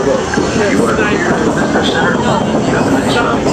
You want to be here at the visitor center? You have the next ride.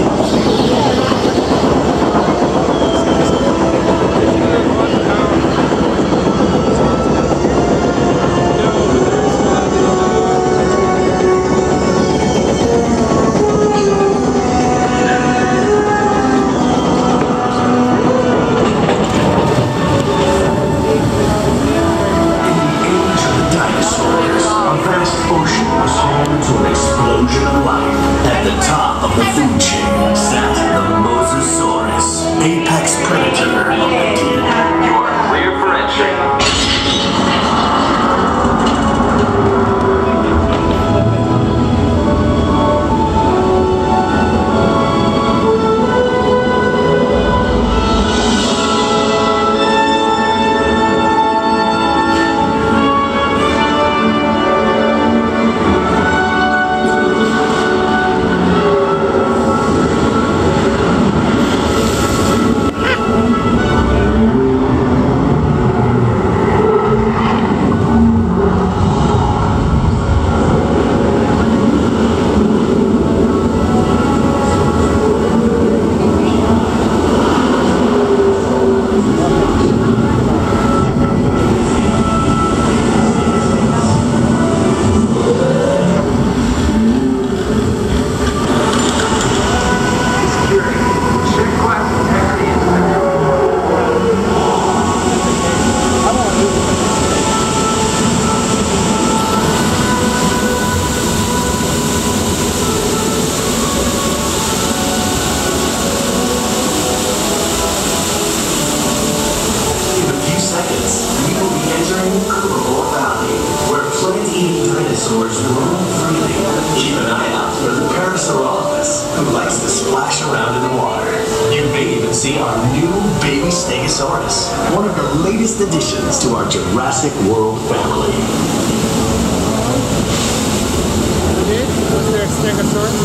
Dinosaurs roam freely. Keep an eye out for the Parasaurolophus, who likes to splash around in the water. You may even see our new baby Stegosaurus, one of the latest additions to our Jurassic World family. Was there a Stegosaurus?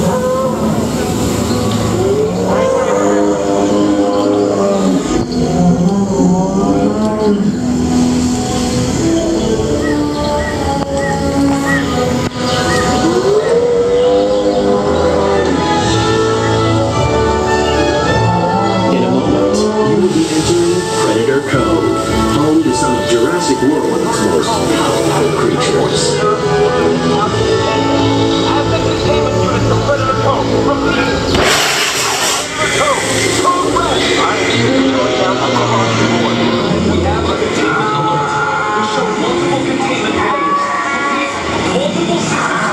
Home to some of Jurassic World's most powerful creatures. We have a containment alert. We show multiple containment areas. Multiple systems.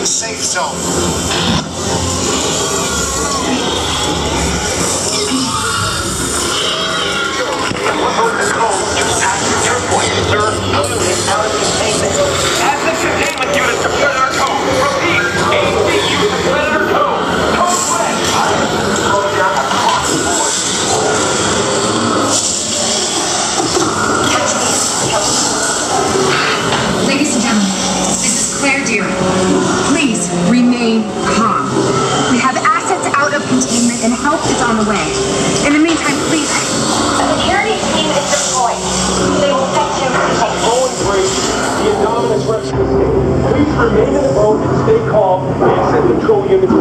Safe zone. Add the containment unit to predator code. Repeat, ACU to predator code. Code red. Slow down across the board. Ladies and gentlemen, this is Claire Deering. Please remain calm. We have assets out of containment and help is on the way. In the meantime, please. A security team is deployed. They will fetch you. Going break. The Indominus rescue station. Please remain in the boat and stay calm. The asset control units.